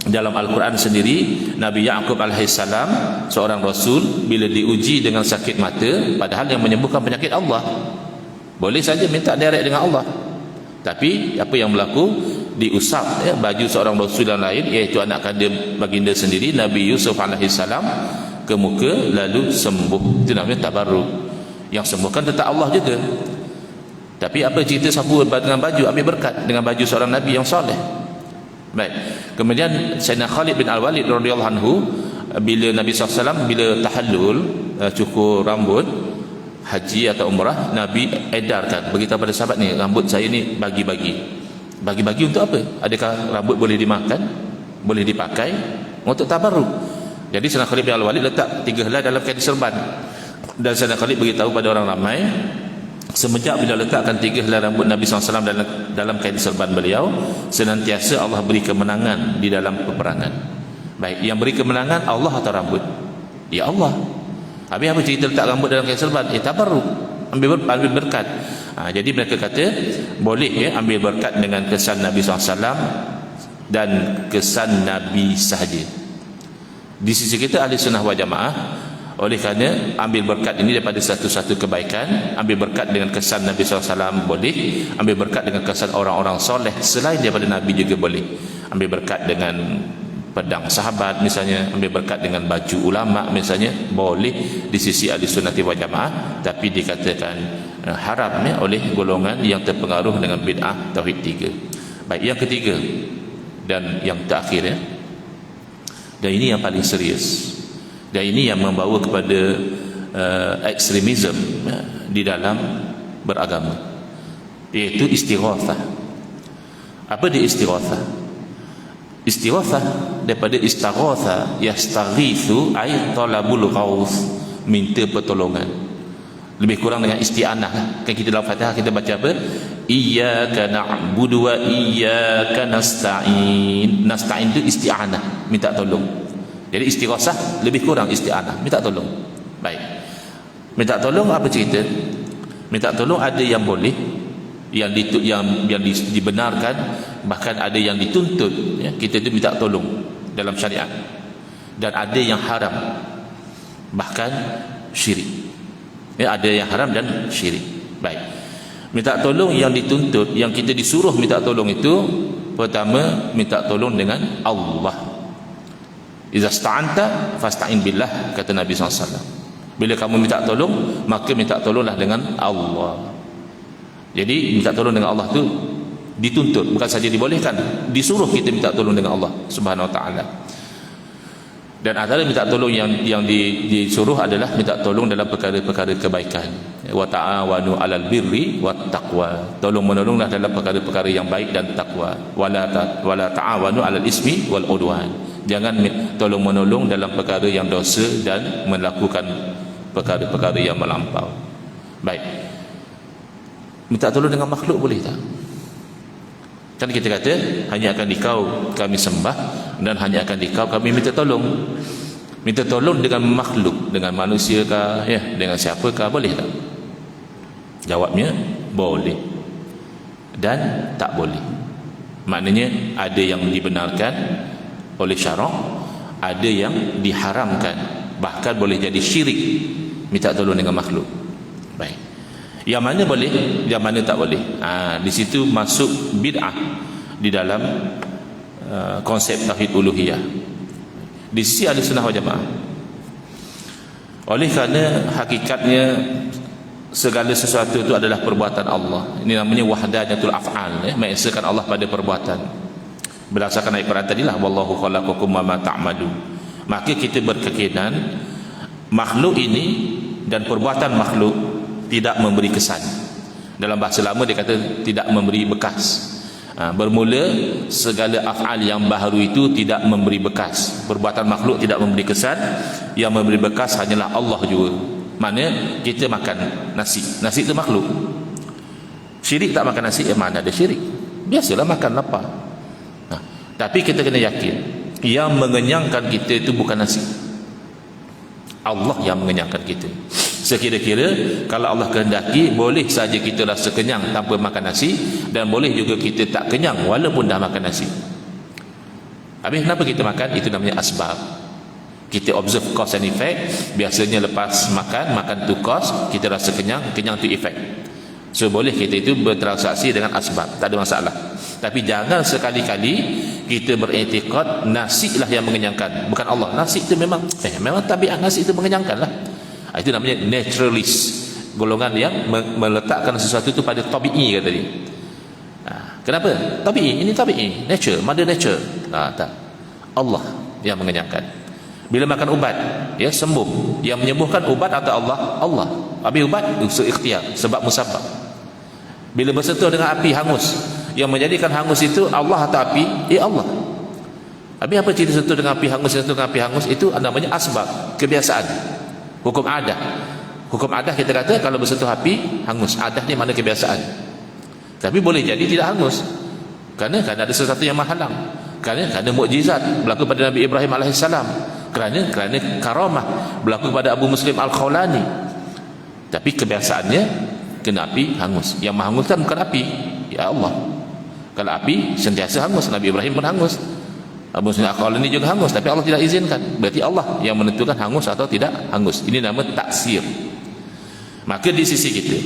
dalam Al-Quran sendiri, Nabi Ya'qub alaihissalam, seorang Rasul, bila diuji dengan sakit mata, padahal yang menyembuhkan penyakit Allah, boleh saja minta direct dengan Allah. Tapi apa yang berlaku, diusap baju seorang Rasul yang lain, iaitu anak kandung baginda sendiri, Nabi Yusuf alaihissalam, ke muka, lalu sembuh. Itu namanya tabarruk. Yang sembuhkan tetap Allah juga. Tapi apa cerita sapu dengan baju, ambil berkat dengan baju seorang Nabi yang soleh. Baik. Kemudian Sayyidina Khalid bin Al-Walid radhiyallahu anhu, bila Nabi SAW bila tahallul, cukur rambut haji atau umrah, Nabi edarkan, beritahu pada sahabat ni, rambut saya ni bagi-bagi untuk apa? Adakah rambut boleh dimakan, boleh dipakai untuk tabarruk? Jadi Sayyidina Khalid bin Al-Walid letak 3 helai dalam kain serban, dan Sayyidina Khalid beritahu pada orang ramai, semenjak bila letakkan 3 helai rambut Nabi SAW dalam kain serban beliau, senantiasa Allah beri kemenangan di dalam peperangan. Baik, yang beri kemenangan Allah atau rambut? Ya Allah. Habis apa cerita letak rambut dalam kain serban? Tabarruk, ambil berkat. Jadi mereka kata boleh ambil berkat dengan kesan Nabi SAW dan kesan Nabi sahaja. Di sisi kita ahli sunnah wal jamaah, oleh kerana ambil berkat ini daripada satu-satu kebaikan, ambil berkat dengan kesan Nabi SAW boleh, ambil berkat dengan kesan orang-orang soleh selain daripada Nabi juga boleh. Ambil berkat dengan pedang sahabat misalnya, ambil berkat dengan baju ulama misalnya, boleh di sisi ahli sunnah wal jamaah. Tapi dikatakan haram oleh golongan yang terpengaruh dengan bid'ah tauhid 3. Baik, yang ketiga dan yang terakhir, dan ini yang paling serius, dan ini yang membawa kepada ekstremisme di dalam beragama, iaitu istighatsah. Apa dia istighatsah? Istighatsah daripada istaghatha yastaghithu, ay talabul ghaus, minta pertolongan. Lebih kurang dengan isti'anah. Kan kita dalam Fatihah kita baca apa? Iyyaka na'budu wa iyyaka nasta'in. Nasta'in itu isti'anah, minta tolong. Jadi istighatsah lebih kurang isti'anah, minta tolong. Baik. Minta tolong apa cerita? Minta tolong ada yang boleh, yang dibenarkan, bahkan ada yang dituntut, kita itu minta tolong dalam syariat, dan ada yang haram. bahkan syirik. Ada yang haram dan syirik. Baik, minta tolong yang dituntut, yang kita disuruh minta tolong itu, pertama minta tolong dengan Allah. Iza sta'anta fasta'in billah, kata Nabi SAW. Bila kamu minta tolong, maka minta tolonglah dengan Allah. Jadi minta tolong dengan Allah tu dituntut, bukan saja dibolehkan, disuruh kita minta tolong dengan Allah Subhanahu Wa Taala. Dan antara minta tolong yang disuruh adalah minta tolong dalam perkara-perkara kebaikan. Wa ta'awanu 'alal birri wat taqwa. Tolong menolonglah dalam perkara-perkara yang baik dan takwa. Wala ta'awanu 'alal ismi wal udwan. Jangan tolong menolong dalam perkara yang dosa dan melakukan perkara-perkara yang melampau. Baik. Minta tolong dengan makhluk boleh tak? Kan kita kata hanya akan dikau kami sembah dan hanya akan dikau kami minta tolong. Minta tolong dengan makhluk, dengan manusia kah, dengan siapakah, boleh tak? Jawabnya boleh dan tak boleh. Maknanya ada yang dibenarkan oleh syarak, ada yang diharamkan, bahkan boleh jadi syirik minta tolong dengan makhluk. Baik. Yang mana boleh, yang mana tak boleh. Di situ masuk bid'ah di dalam konsep tauhid uluhiyah. Di sisi Ahlussunnah wal Jamaah. Oleh kerana hakikatnya segala sesuatu itu adalah perbuatan Allah. Ini namanya wahdaniyatul af'al, mengesahkan Allah pada perbuatan. Berdasarkan ayat Quran tadilah, wallahu khalaqakum wa ma ta'malun. Maka kita berkeyakinan makhluk ini dan perbuatan makhluk tidak memberi kesan. Dalam bahasa lama dia kata tidak memberi bekas. Bermula segala af'al yang baharu itu tidak memberi bekas. Perbuatan makhluk tidak memberi kesan, yang memberi bekas hanyalah Allah juga. Mana kita makan nasi, nasi itu makhluk. Syirik tak makan nasi, mana ada syirik? Biasalah makan lapar. Tapi kita kena yakin yang mengenyangkan kita itu bukan nasi, Allah yang mengenyangkan kita. Sekira-kira kalau Allah kehendaki, boleh saja kita rasa kenyang tanpa makan nasi, dan boleh juga kita tak kenyang walaupun dah makan nasi. Habis kenapa kita makan? Itu namanya asbab. Kita observe cause and effect. Biasanya lepas makan tu cause, kita rasa kenyang, kenyang tu effect. So boleh kita itu bertransaksi dengan asbab, tak ada masalah. Tapi jangan sekali-kali kita beriktikad nasi lah yang mengenyangkan, bukan Allah. Nasi itu memang tabiat nasi itu mengenyangkan lah. Itu namanya naturalist, golongan yang meletakkan sesuatu itu pada tabi'i kata dia. Kenapa? Tabi'i, ini tabi'i, nature, mother nature. Tak. Allah yang mengenyangkan. Bila makan ubat, sembuh. Yang menyembuhkan ubat atau Allah? Allah. Habis ubat, usul ikhtiar, sebab musabab. Bila bersentuh dengan api, hangus. Yang menjadikan hangus itu Allah atau api? Allah. Habis apa ciri sentuh dengan api hangus? Sentuh dengan api hangus itu namanya asbab, kebiasaan. Hukum adah. Hukum adah kita kata kalau bersentuh api hangus. Adah ni mana kebiasaan. Tapi boleh jadi tidak hangus. Kerana ada sesuatu yang menghalang. Kerana mukjizat berlaku pada Nabi Ibrahim AS. Kerana karamah berlaku pada Abu Muslim Al-Khawlani. Tapi kebiasaannya kena api hangus. Yang menghanguskan bukan api, ya Allah. Kalau api sentiasa hangus, Nabi Ibrahim pun hangus, Abu Muslim Al-Khawlani juga hangus, tapi Allah tidak izinkan. Berarti Allah yang menentukan hangus atau tidak hangus. Ini nama taksir. Maka di sisi kita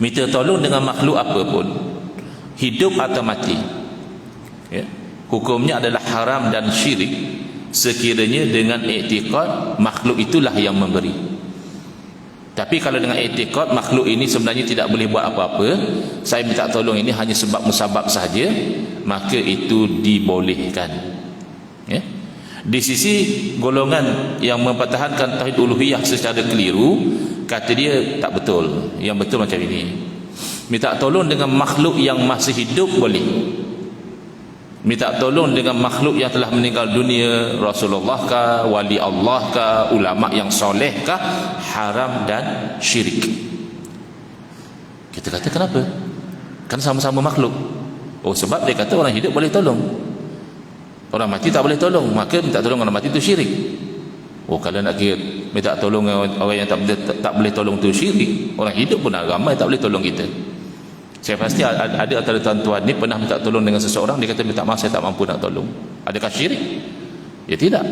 minta tolong dengan makhluk apapun, hidup atau mati, hukumnya adalah haram dan syirik sekiranya dengan iktikad makhluk itulah yang memberi. Tapi kalau dengan iktikad makhluk ini sebenarnya tidak boleh buat apa-apa, saya minta tolong ini hanya sebab musabab sahaja, maka itu dibolehkan. Di sisi golongan yang mempertahankan tauhid uluhiyah secara keliru, kata dia tak betul. Yang betul macam ini, minta tolong dengan makhluk yang masih hidup boleh. Minta tolong dengan makhluk yang telah meninggal dunia, Rasulullah kah, wali Allah kah, ulama yang soleh kah, haram dan syirik. Kita kata kenapa? Kan sama-sama makhluk. Sebab dia kata orang hidup boleh tolong, orang mati tak boleh tolong, maka minta tolong orang mati itu syirik. Kalau nak kira minta tolong orang yang tak boleh tolong itu syirik, orang hidup pun ramai tak boleh tolong kita. Saya pasti ada antara tuan-tuan ni pernah minta tolong dengan seseorang, dia kata minta maaf saya tak mampu nak tolong. Adakah syirik? Ya tidak.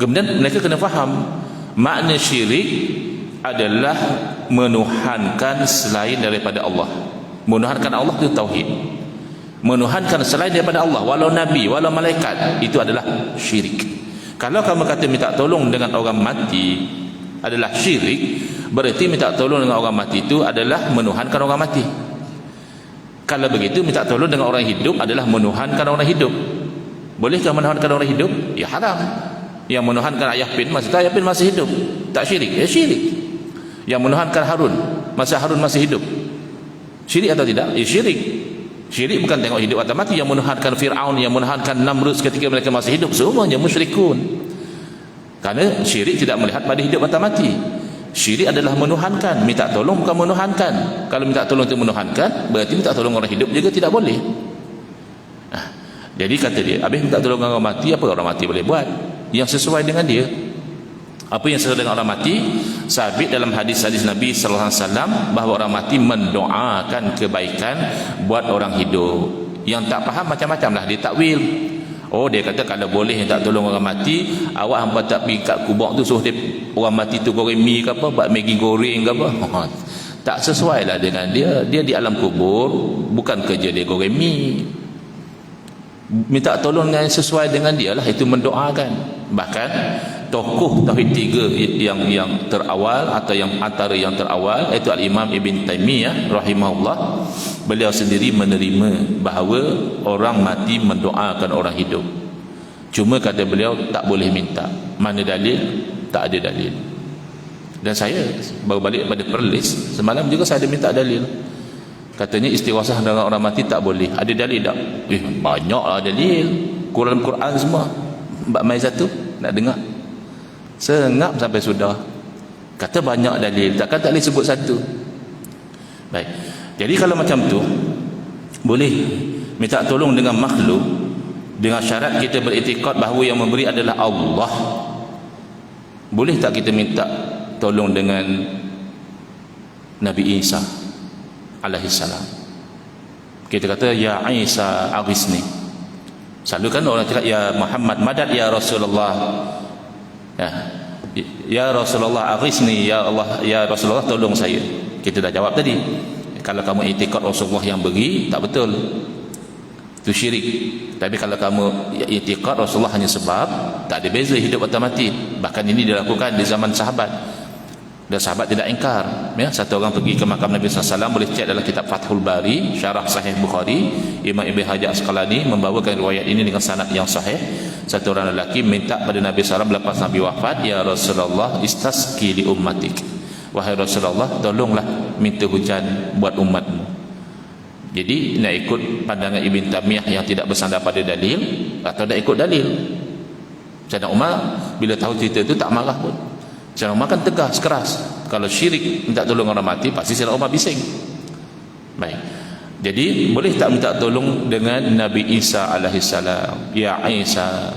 Kemudian mereka kena faham, Makna syirik adalah menuhankan selain daripada Allah. Menuhankan Allah itu tauhid. Menuhankan selain daripada Allah, walau nabi, walau malaikat, itu adalah syirik. Kalau kamu kata minta tolong dengan orang mati adalah syirik, berarti minta tolong dengan orang mati itu adalah menuhankan orang mati. Kalau begitu, minta tolong dengan orang hidup adalah menuhankan orang hidup. Bolehkah menuhankan orang hidup? Ya haram. Yang menuhankan Ayah Pin, maksudnya Ayah Pin masih hidup, tak syirik? Ya syirik. Yang menuhankan Harun, masa Harun masih hidup, syirik atau tidak? Ya syirik. Syirik bukan tengok hidup atau mati. Yang menuhankan Fir'aun, yang menuhankan Namrud ketika mereka masih hidup, semuanya musyrikun. Karena syirik tidak melihat pada hidup atau mati. Syirik adalah menuhankan. Minta tolong bukan menuhankan. Kalau minta tolong itu menuhankan, berarti minta tolong orang hidup juga tidak boleh. Jadi kata dia, habis minta tolong orang mati, apa orang mati boleh buat? Yang sesuai dengan dia. Apa yang sesuai dengan orang mati? Sabit dalam hadis-hadis Nabi sallallahu alaihi wasallam bahawa orang mati mendoakan kebaikan buat orang hidup. Yang tak faham macam-macam lah, dia takwil. Oh, dia kata kalau boleh tak tolong orang mati, awak hampa tak pergi kat kubur tu, suruh dia, orang mati tu goreng mi ke apa, buat maggi goreng ke apa. Tak sesuai lah dengan dia. Dia di alam kubur, bukan kerja dia goreng mi. Minta tolong yang sesuai dengan dia lah, itu mendoakan. Bahkan tokoh tauhid tiga yang terawal atau yang antara yang terawal, iaitu Al-Imam Ibn Taymiyah rahimahullah, beliau sendiri menerima bahawa orang mati mendoakan orang hidup. Cuma kata beliau tak boleh minta. Mana dalil? Tak ada dalil. Dan saya baru balik pada Perlis, semalam juga saya ada minta dalil. Katanya istighosah dengan orang mati tak boleh. Ada dalil tak? Banyaklah dalil. Quran semua. Mbak Mai satu nak dengar? Sengap sampai sudah. Kata banyak dalil, takkan tak boleh sebut satu. Baik. Jadi kalau macam tu, boleh minta tolong dengan makhluk dengan syarat kita beriktikad bahawa yang memberi adalah Allah. Boleh tak kita minta tolong dengan Nabi Isa alaihi salam? Kita kata ya Isa aghisni. Selalu kan orang cakap ya Muhammad madad ya Rasulullah. Ya Rasulullah aghisni, ya Allah, ya Rasulullah tolong saya. Kita dah jawab tadi. Kalau kamu iktikad Rasulullah yang beri, tak betul, itu syirik. Tapi kalau kamu iktikad Rasulullah hanya sebab, tak ada beza hidup atau mati. Bahkan ini dilakukan di zaman sahabat, dan sahabat tidak ingkar. Ya, satu orang pergi ke makam Nabi SAW, boleh cek dalam kitab Fathul Bari Syarah Sahih Bukhari, Imam Ibn Hajar Asqalani membawakan riwayat ini dengan sanad yang sahih. Satu orang lelaki minta pada Nabi SAW lepas Nabi wafat, ya Rasulullah istasqi li ummatik, wahai Rasulullah tolonglah minta hujan buat umatmu. Jadi nak ikut pandangan Ibn Taymiyah yang tidak bersandar pada dalil, atau nak ikut dalil. Sayyidina Umar bila tahu cerita itu tak marah pun. Sayyidina Umar kan tegas, keras. Kalau syirik minta tolong orang mati, pasti Sayyidina Umar bising. Baik. Jadi boleh tak minta tolong dengan Nabi Isa alaihi salam? Ya Isa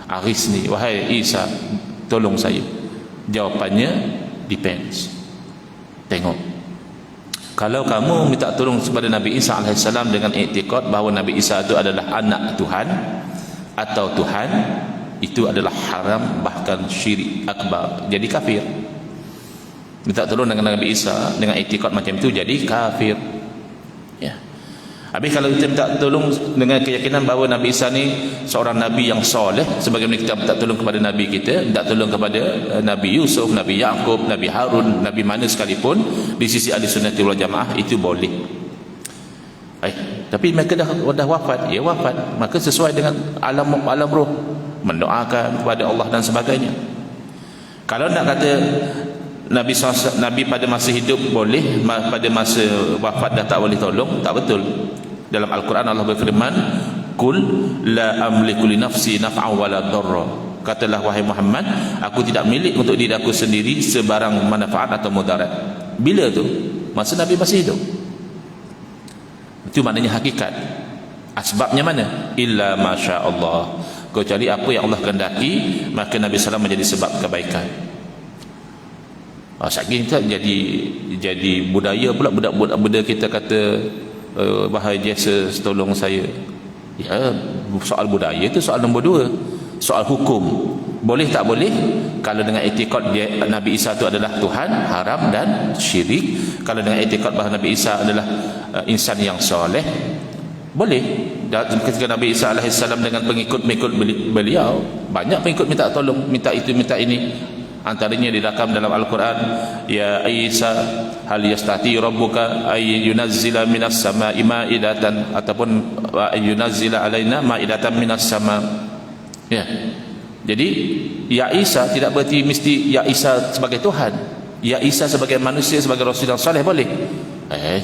aghisni, wahai Isa tolong saya. Jawapannya depends. Tengok. Kalau kamu minta tolong kepada Nabi Isa alaihi salam dengan iktikad bahawa Nabi Isa itu adalah anak Tuhan atau Tuhan, itu adalah haram, bahkan syirik akbar, jadi kafir. Minta tolong dengan Nabi Isa dengan iktikad macam itu jadi kafir. Ya. Habis kalau kita minta tolong dengan keyakinan bahawa Nabi Isa ni seorang Nabi yang soleh, sebagaimana kita minta tolong kepada Nabi kita, minta tolong kepada Nabi Yusuf, Nabi Yaqub, Nabi Harun, Nabi mana sekalipun, di sisi ahli sunnati wal jamaah itu boleh. Tapi mereka dah wafat, ya wafat, maka sesuai dengan alam roh, mendoakan kepada Allah dan sebagainya. Kalau nak kata Nabi pada masa hidup boleh, pada masa wafat dah tak boleh tolong, tak betul. Dalam Al-Quran Allah berfirman, "Qul la amliku li nafsi naf'an wa la dharra." Katalah wahai Muhammad, aku tidak milik untuk diri aku sendiri sebarang manfaat atau mudarat. Bila tu? Masa Nabi masih hidup. Itu maknanya hakikat. Asbabnya mana? Illa masya Allah. Kecuali apa yang Allah kehendaki, maka Nabi SAW menjadi sebab kebaikan. Saking kita jadi budaya pula, budak-budak kita kata wahai Jesus tolong saya. Ya, soal budaya itu soal nombor 2. Soal hukum, Boleh tak boleh? Kalau dengan etikad dia Nabi Isa itu adalah Tuhan, haram dan syirik. Kalau dengan etikad bahawa Nabi Isa adalah insan yang soleh, boleh. Dan ketika Nabi Isa AS dengan pengikut-pengikut beliau, banyak pengikut minta tolong, minta itu minta ini. Antaranya didakam dalam Al-Quran, ya Isa hal yastati rabbuka ay yunazzila minas sama'i ma'idatan, ataupun yunazzila alaina ma'idatan minas sama. Ya. Jadi ya Isa tidak berarti mesti ya Isa sebagai Tuhan. Ya Isa sebagai manusia, sebagai Rasul yang saleh boleh.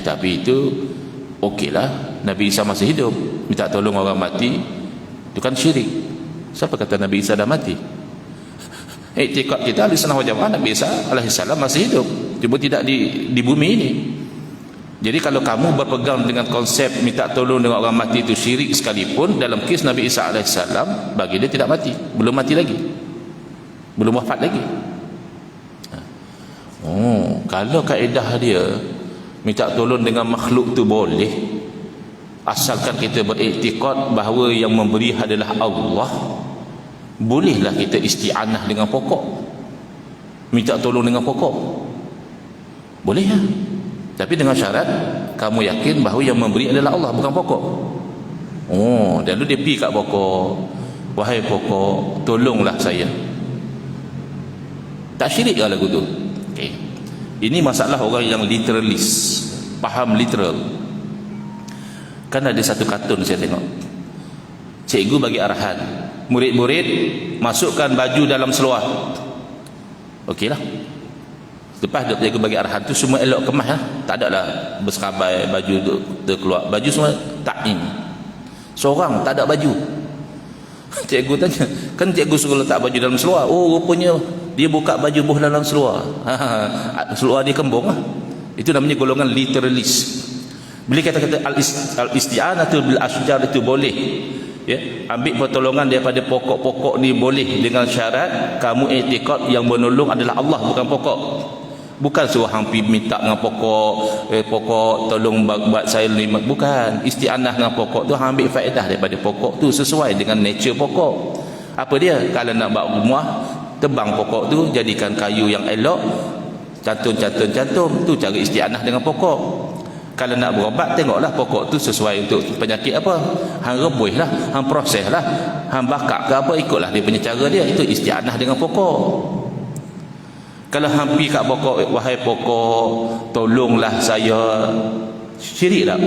Tapi itu okeylah. Nabi Isa masih hidup, minta tolong orang mati, itu kan syirik. Siapa kata Nabi Isa dah mati? Iktikad kita ahli sunnah wal jamaah, Nabi Isa alaihissalam masih hidup, cuma tidak di bumi ini. Jadi kalau kamu berpegang dengan konsep minta tolong dengan orang mati itu syirik sekalipun, dalam kes Nabi Isa alaihissalam, bagi dia tidak mati, belum mati lagi, belum wafat lagi. Kalau kaedah dia minta tolong dengan makhluk tu boleh, asalkan kita beriktikad bahawa yang memberi adalah Allah, bolehlah kita isti'anah dengan pokok, minta tolong dengan pokok, boleh ya. Tapi dengan syarat kamu yakin bahawa yang memberi adalah Allah, bukan pokok. Dan lu dia pergi kat pokok, wahai pokok, tolonglah saya. Tak syirik ke lagu tu? Okay. Ini masalah orang yang literalis, faham literal. Kan ada satu kartun saya tengok, cikgu bagi arahan, murid-murid masukkan baju dalam seluar. Okeylah. Lepas dia cikgu bagi arahan tu, semua elok kemas lah. Tak ada lah berserabai baju tu terkeluar, baju semua tak in. Seorang tak ada baju. Cikgu tanya, kan cikgu suruh letak baju dalam seluar. Rupanya dia buka baju buh dalam seluar. Seluar dia kembung lah. Itu namanya golongan literalis. Bila kata-kata al-isti'anatu bil asjar itu boleh, ya, ambil pertolongan daripada pokok-pokok ni boleh, dengan syarat kamu i'tikad yang menolong adalah Allah, bukan pokok. Bukan suruh hang pi minta dengan pokok, pokok tolong buat saya lima, bukan. Isti'anah dengan pokok tu hang ambil faedah daripada pokok tu sesuai dengan nature pokok. Apa dia? Kalau nak buat rumah, tebang pokok tu, jadikan kayu yang elok, cantum tu cara isti'anah dengan pokok. Kalau nak berobat, tengoklah pokok tu sesuai untuk penyakit apa, hang rebuih lah, hang proses lah, hang bakar ke apa, ikutlah dia punya cara dia. Itu isti'anah dengan pokok. Kalau hang pergi kat pokok, wahai pokok, tolonglah saya, syirik tak?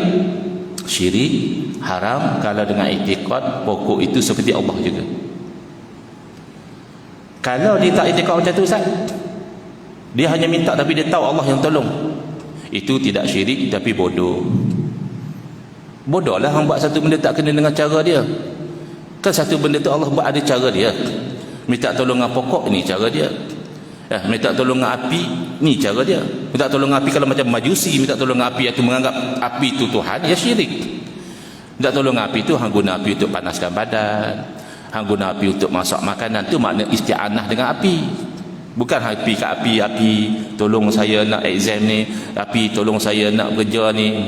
Syirik, haram kalau dengan iktikad pokok itu seperti Allah juga. Kalau dia tak iktikad macam tu, Ustaz, dia hanya minta tapi dia tahu Allah yang tolong, itu tidak syirik tapi bodoh. Bodohlah hang buat satu benda tak kena dengan cara dia. Kan satu benda tu Allah buat ada cara dia. Minta tolong dengan pokok, ni cara dia. Minta tolong dengan api, ni cara dia. Minta tolong dengan api, kalau macam majusi minta tolong dengan api, itu menganggap api itu Tuhan, ya syirik. Minta tolong dengan api itu hang guna api untuk panaskan badan, hang guna api untuk masak makanan, tu makna isti'anah dengan api. Bukan api ke api, tolong saya nak exam ni, api tolong saya nak kerja ni.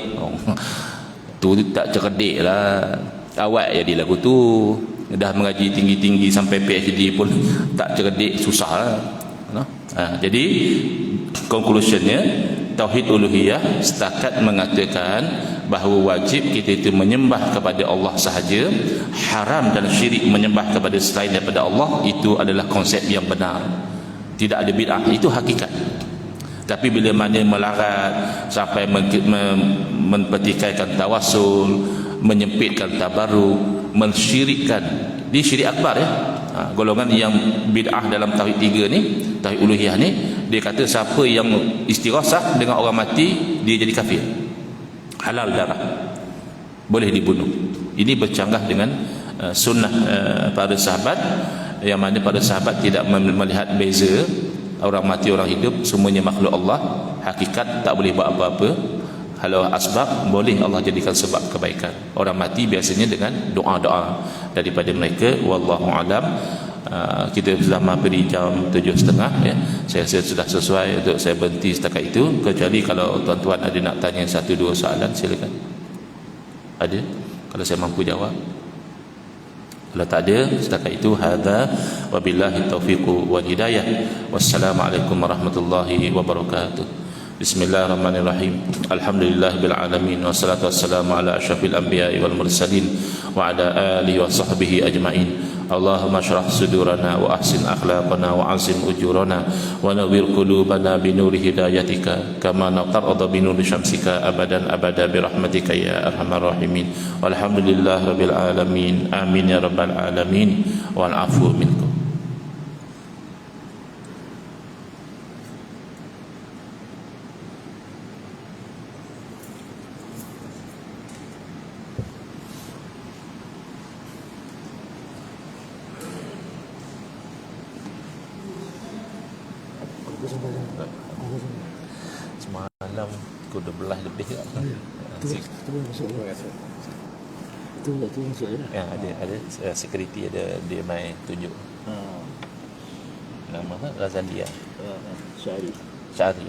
Tu tak cerdik lah. Awak jadi lagu tu, dah mengaji tinggi-tinggi sampai PhD pun tak cerdik, susah lah. Jadi conclusionnya, tauhid uluhiyah setakat mengatakan bahawa wajib kita itu menyembah kepada Allah sahaja, haram dan syirik menyembah kepada selain daripada Allah, itu adalah konsep yang benar, tidak ada bid'ah, itu hakikat. Tapi bila mana melarat sampai mempertikaikan tawassul, menyempitkan tabarruk, mensyirikkan, di syirik akbar ya. Golongan yang bid'ah dalam tauhid tiga ni, tauhid uluhiyah ni, dia kata siapa yang istighasah dengan orang mati, dia jadi kafir, halal darah, boleh dibunuh. Ini bercanggah dengan sunnah para sahabat, yang mana para sahabat tidak melihat beza orang mati orang hidup, semuanya makhluk Allah, hakikat tak boleh buat apa-apa. Kalau asbab boleh Allah jadikan sebab kebaikan. Orang mati biasanya dengan doa-doa daripada mereka. Wallahu alam. Kita sudah hampir jam 7.30 ya. Saya rasa sudah sesuai untuk saya berhenti setakat itu, kecuali kalau tuan-tuan ada nak tanya 1-2 soalan, silakan. Ada? Kalau saya mampu jawab. Kalau tak ada, setakat itu hadza wabillahi taufiq wal hidayah. Wassalamualaikum warahmatullahi wabarakatuh. Bismillahirrahmanirrahim. Alhamdulillahil alamin wassalatu wassalamu ala asyrafil anbiya'i wal mursalin wa ala alihi wa sahbihi ajmain. Allahumma shrah sudurana wa ahsin akhlaqana wa azim ujurana wa nawwir qulubana bi nuri hidayatika kama naqarrada bi nuri syamsika abadan abada bi rahmatika ya arhamar rahimin. Walhamdulillahi rabbil alamin. Amin ya rabbal alamin. Wal afu minkum. Semalam pukul 12 lebih tak? Itu masuk lah. Itu masuk je lah. Ya, ada security, ada dia mai tunjuk. Nama Razalia. Syahri. Syahri.